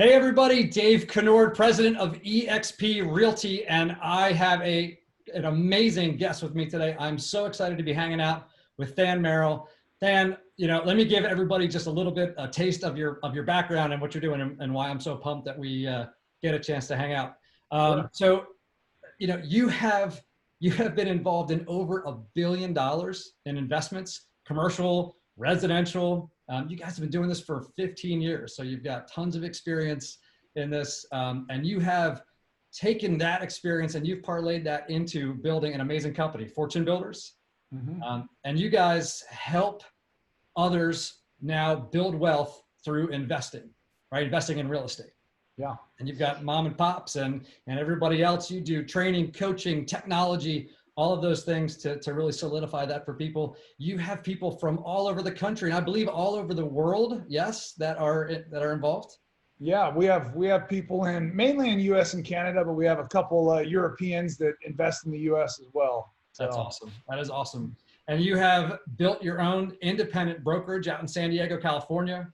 Hey everybody, Dave Kennord, president of eXp Realty, and I have an amazing guest with me today. I'm so excited to be hanging out with Merrill. Let me give everybody just a little bit a taste of your background and what you're doing and why I'm so pumped that we get a chance to hang out. Sure. You have been involved in over $1 billion in investments, commercial, residential. You guys have been doing this for 15 years, so you've got tons of experience in this, and you have taken that experience and you've parlayed that into building an amazing company, Fortune Builders. And you guys help others now build wealth through investing, right? Investing in real estate. Yeah. And you've got mom and pops and everybody else. You do training, coaching, technology, all of those things to really solidify that for people. You have people from all over the country, and I believe all over the world, yes, that are involved. Yeah, we have people mainly in US and Canada, but we have a couple Europeans that invest in the US as well. So. That's awesome. That is awesome. And you have built your own independent brokerage out in San Diego, California.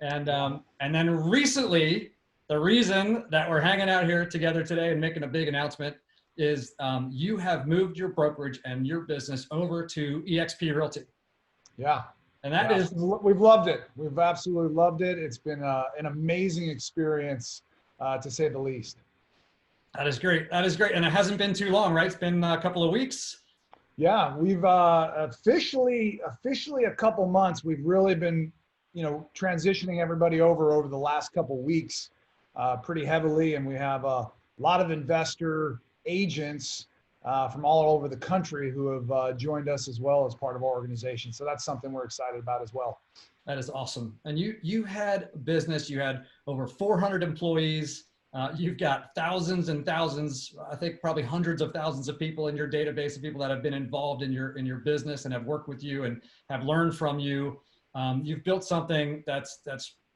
And then recently, the reason that we're hanging out here together today and making a big announcement is you have moved your brokerage and your business over to eXp Realty. Yeah. And that is, we've loved it. We've absolutely loved it. It's been an amazing experience, to say the least. That is great. That is great. And it hasn't been too long, right? It's been a couple of weeks. Yeah, we've officially a couple months. We've really been, transitioning everybody over the last couple weeks pretty heavily. And we have a lot of investor agents from all over the country who have joined us as well as part of our organization. So that's something we're excited about as well. That is awesome. And you had business, you had over 400 employees. You've got thousands and thousands, I think probably hundreds of thousands of people in your database of people that have been involved in your business and have worked with you and have learned from you. You've built something that's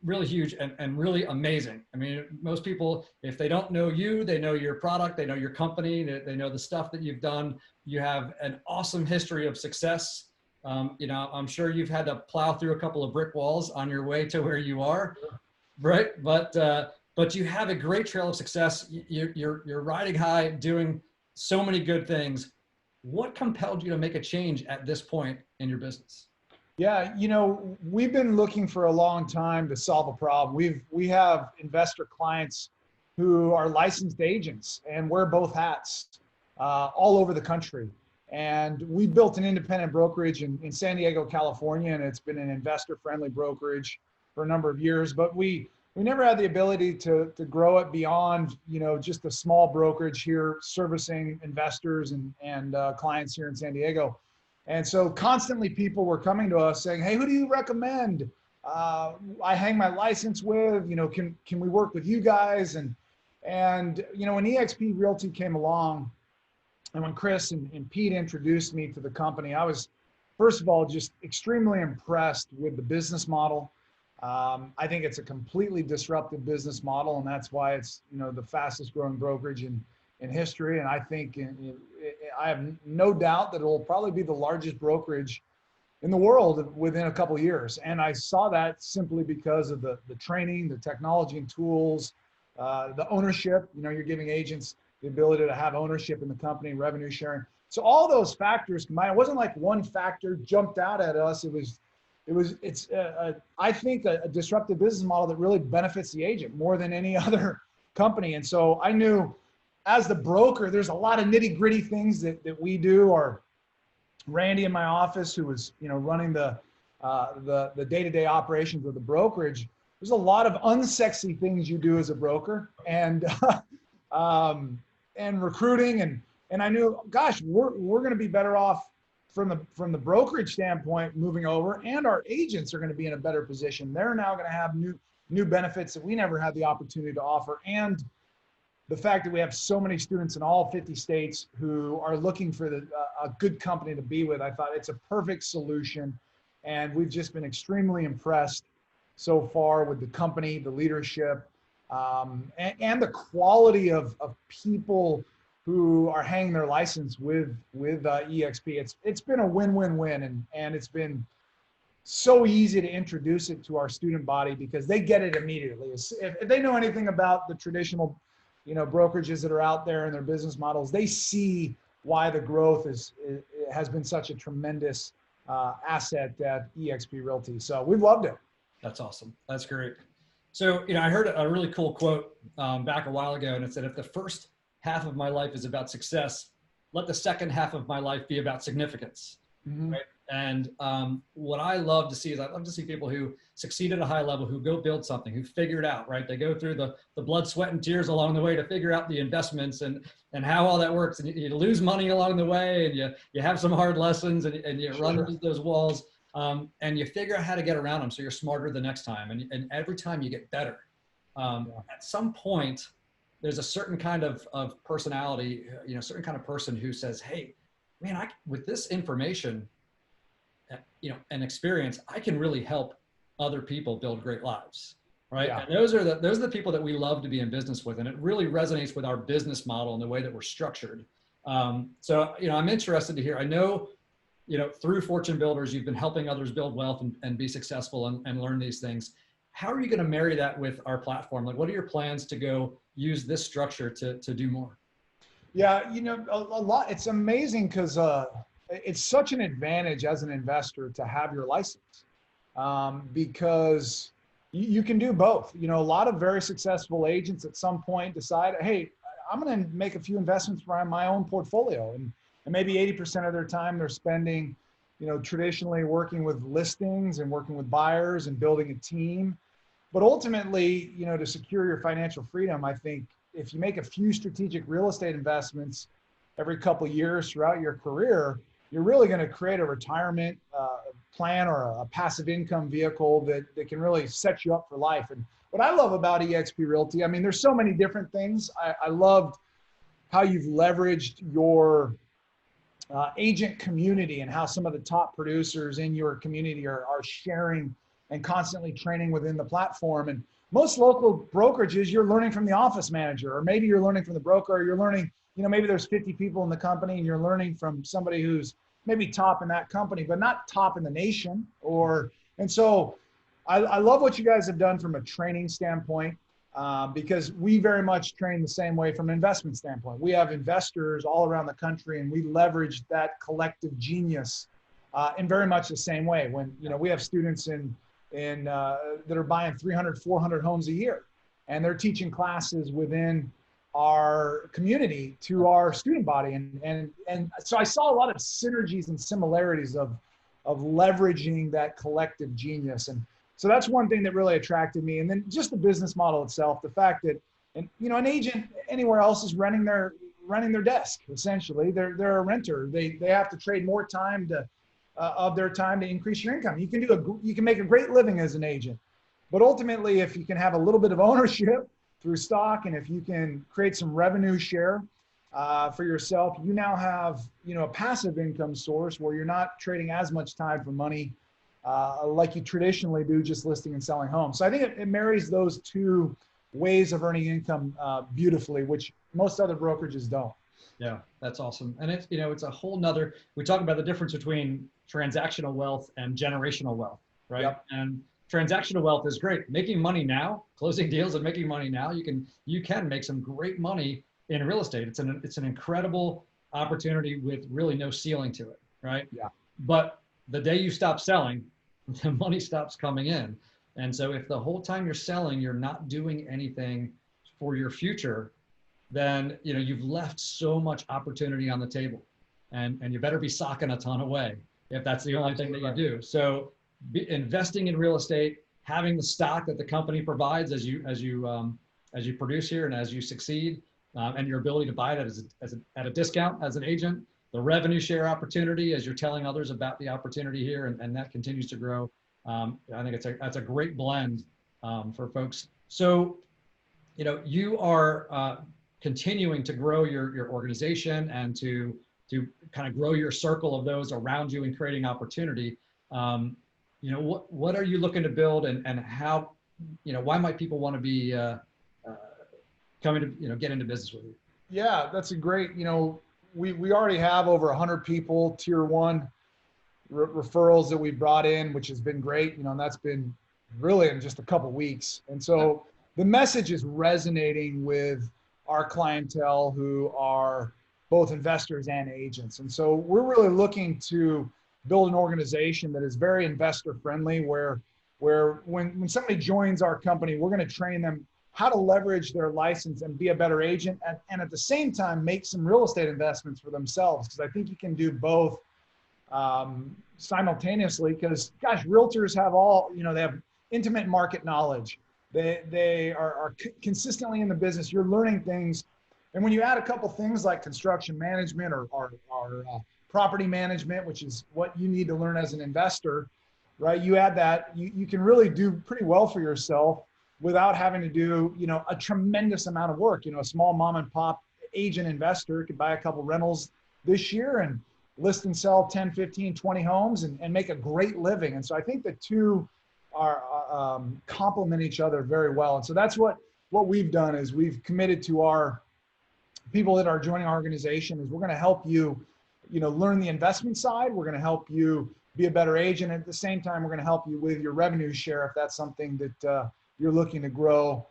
really huge and really amazing. I mean, most people, if they don't know you, they know your product, they know your company, they know the stuff that you've done. You have an awesome history of success. I'm sure you've had to plow through a couple of brick walls on your way to where you are, right? But you have a great trail of success. You're riding high, doing so many good things. What compelled you to make a change at this point in your business? Yeah, we've been looking for a long time to solve a problem. We have investor clients who are licensed agents and wear both hats all over the country. And we built an independent brokerage in San Diego, California, and it's been an investor-friendly brokerage for a number of years. But we never had the ability to grow it beyond, just a small brokerage here servicing investors and clients here in San Diego. And so constantly people were coming to us saying, hey, who do you recommend? I hang my license with, can we work with you guys? And when eXp Realty came along and when Chris and Pete introduced me to the company, I was, first of all, just extremely impressed with the business model. I think it's a completely disruptive business model, and that's why it's, the fastest growing brokerage in history. And I think I have no doubt that it will probably be the largest brokerage in the world within a couple of years. And I saw that simply because of the training, the technology and tools, the ownership. You're giving agents the ability to have ownership in the company, revenue sharing. So all those factors combined, it wasn't like one factor jumped out at us. It's I think a disruptive business model that really benefits the agent more than any other company. And so I knew, as the broker, there's a lot of nitty gritty things that we do. Or Randy in my office, who was running the day-to-day operations of the brokerage, there's a lot of unsexy things you do as a broker and recruiting and I knew, gosh, we're going to be better off from the brokerage standpoint moving over, and our agents are going to be in a better position. They're now going to have new benefits that we never had the opportunity to offer. And the fact that we have so many students in all 50 states who are looking for a good company to be with, I thought it's a perfect solution. And we've just been extremely impressed so far with the company, the leadership, and the quality of people who are hanging their license with eXp. It's been a win-win-win, and it's been so easy to introduce it to our student body because they get it immediately. If they know anything about the traditional, brokerages that are out there and their business models, they see why the growth has been such a tremendous asset at eXp Realty. So we've loved it. That's awesome. That's great. So, I heard a really cool quote back a while ago, and it said, if the first half of my life is about success, let the second half of my life be about significance. Mm-hmm. Right? And what I love to see is I love to see people who succeed at a high level, who go build something, who figure it out, right? They go through the blood, sweat, and tears along the way to figure out the investments and how all that works. And you lose money along the way, and you have some hard lessons, and you run into those walls, and you figure out how to get around them so you're smarter the next time. And every time you get better. At some point, there's a certain kind of personality, certain kind of person who says, hey, man, with this information, and experience, I can really help other people build great lives, right? Yeah. And those are the people that we love to be in business with, and it really resonates with our business model and the way that we're structured. So, I'm interested to hear. I know, through Fortune Builders, you've been helping others build wealth and be successful and learn these things. How are you going to marry that with our platform? Like, what are your plans to go use this structure to do more? Yeah, a lot. It's amazing because it's such an advantage as an investor to have your license because you can do both. A lot of very successful agents at some point decide, hey, I'm going to make a few investments around my own portfolio. And maybe 80% of their time they're spending, traditionally working with listings and working with buyers and building a team. But ultimately, to secure your financial freedom, I think if you make a few strategic real estate investments every couple of years throughout your career, you're really going to create a retirement plan or a passive income vehicle that can really set you up for life. And what I love about eXp Realty, I mean, there's so many different things. I loved how you've leveraged your agent community and how some of the top producers in your community are sharing and constantly training within the platform. And most local brokerages, you're learning from the office manager, or maybe you're learning from the broker, or you're learning, maybe there's 50 people in the company and you're learning from somebody who's maybe top in that company, but not top in the nation. And so I love what you guys have done from a training standpoint, because we very much train the same way from an investment standpoint. We have investors all around the country, and we leverage that collective genius in very much the same way. When, we have students that are buying 300, 400 homes a year, and they're teaching classes within our community to our student body. And so I saw a lot of synergies and similarities of leveraging that collective genius. And so that's one thing that really attracted me. And then just the business model itself, the fact that, an agent anywhere else is renting their desk. Essentially, they're a renter. They have to trade more time of their time to increase your income. You can make a great living as an agent, but ultimately, if you can have a little bit of ownership through stock, and if you can create some revenue share for yourself, you now have a passive income source where you're not trading as much time for money like you traditionally do, just listing and selling homes. So I think it marries those two ways of earning income beautifully, which most other brokerages don't. Yeah, that's awesome. And it's a whole nother, we talk about the difference between transactional wealth and generational wealth, right? Yep. And transactional wealth is great. Making money now, closing deals and making money now, you can make some great money in real estate. It's an incredible opportunity with really no ceiling to it, right? Yeah. But the day you stop selling, the money stops coming in. And so if the whole time you're selling, you're not doing anything for your future, then you've left so much opportunity on the table, and you better be socking a ton away if that's the only thing that you do. So investing in real estate, having the stock that the company provides as you produce here and as you succeed, and your ability to buy it at a discount as an agent, the revenue share opportunity as you're telling others about the opportunity here, and that continues to grow. I think that's a great blend for folks. So you are continuing to grow your organization and to kind of grow your circle of those around you and creating opportunity. What are you looking to build, and how, why might people want to be coming to get into business with you? Yeah, that's a great, we already have over 100 people, tier one referrals that we brought in, which has been great, and that's been really in just a couple weeks. And so the message is resonating with our clientele who are both investors and agents. And so we're really looking to build an organization that is very investor friendly, where when somebody joins our company, we're going to train them how to leverage their license and be a better agent, and at the same time make some real estate investments for themselves, because I think you can do both simultaneously. Because gosh, realtors have they have intimate market knowledge. They are consistently in the business. You're learning things, and when you add a couple things like construction management or property management, which is what you need to learn as an investor, right? You add that, you can really do pretty well for yourself without having to do, a tremendous amount of work. A small mom and pop agent investor could buy a couple rentals this year and list and sell 10, 15, 20 homes and make a great living. And so I think the two are complement each other very well. And so that's what we've done, is we've committed to our people that are joining our organization, is we're going to help you, learn the investment side. We're going to help you be a better agent. At the same time, we're going to help you with your revenue share if that's something that you're looking to grow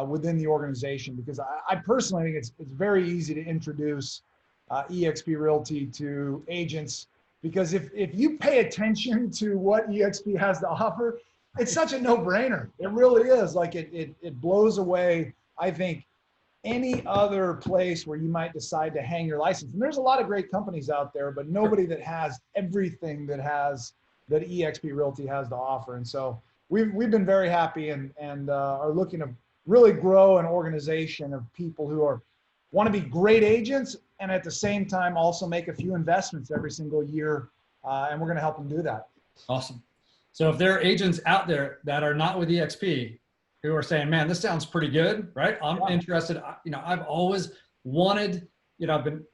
within the organization. Because I personally think it's very easy to introduce eXp Realty to agents, because if you pay attention to what eXp has to offer, it's such a no-brainer. It really is. Like it blows away, I think, any other place where you might decide to hang your license. And there's a lot of great companies out there, but nobody that has everything that eXp Realty has to offer. And so we've been very happy and are looking to really grow an organization of people who want to be great agents, and at the same time also make a few investments every single year. And we're going to help them do that. Awesome. So if there are agents out there that are not with eXp who are saying, man, this sounds pretty good, right? I'm interested. I've always wanted, I've been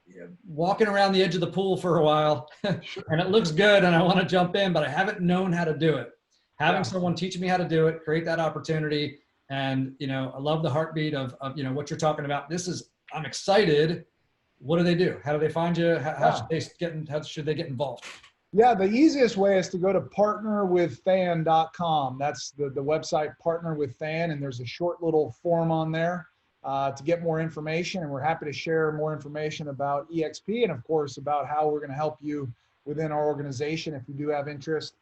walking around the edge of the pool for a while and it looks good and I want to jump in, but I haven't known how to do it. Having someone teach me how to do it, create that opportunity. And, I love the heartbeat of what you're talking about. I'm excited. What do they do? How do they find you? How should they get involved? Yeah, the easiest way is to go to partnerwiththan.com. That's the website, Partner with Than, and there's a short little form on there to get more information. And we're happy to share more information about eXp and, of course, about how we're going to help you within our organization if you do have interest.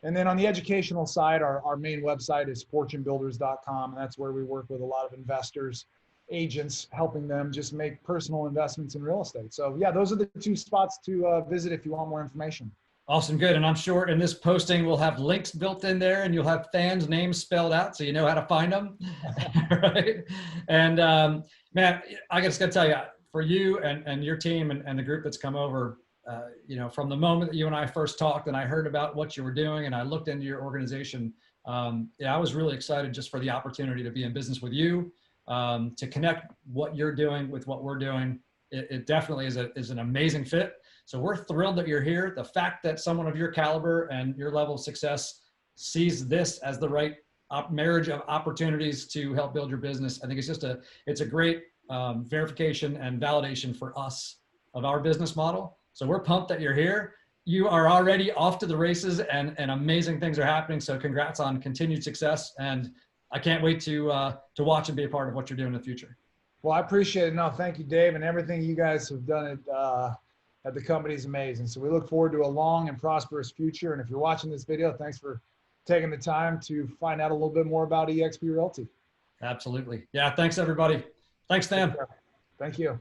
And then on the educational side, our main website is fortunebuilders.com, and that's where we work with a lot of investors, agents, helping them just make personal investments in real estate. So yeah, those are the two spots to visit if you want more information. Awesome. Good. And I'm sure in this posting, we'll have links built in there and you'll have Than's name spelled out so you know how to find them. Right. And man, I just got to tell you, for you and your team and the group that's come over, from the moment that you and I first talked and I heard about what you were doing and I looked into your organization, I was really excited just for the opportunity to be in business with you, to connect what you're doing with what we're doing. It definitely is an amazing fit. So we're thrilled that you're here. The fact that someone of your caliber and your level of success sees this as the right marriage of opportunities to help build your business, I think it's a great verification and validation for us of our business model. So we're pumped that you're here. You are already off to the races and amazing things are happening. So congrats on continued success. And I can't wait to watch and be a part of what you're doing in the future. Well, I appreciate it. No, thank you, Dave, and everything you guys have done at the company is amazing. So we look forward to a long and prosperous future. And if you're watching this video, thanks for taking the time to find out a little bit more about eXp Realty. Absolutely. Yeah. Thanks, everybody. Thanks, Stan. Thank you.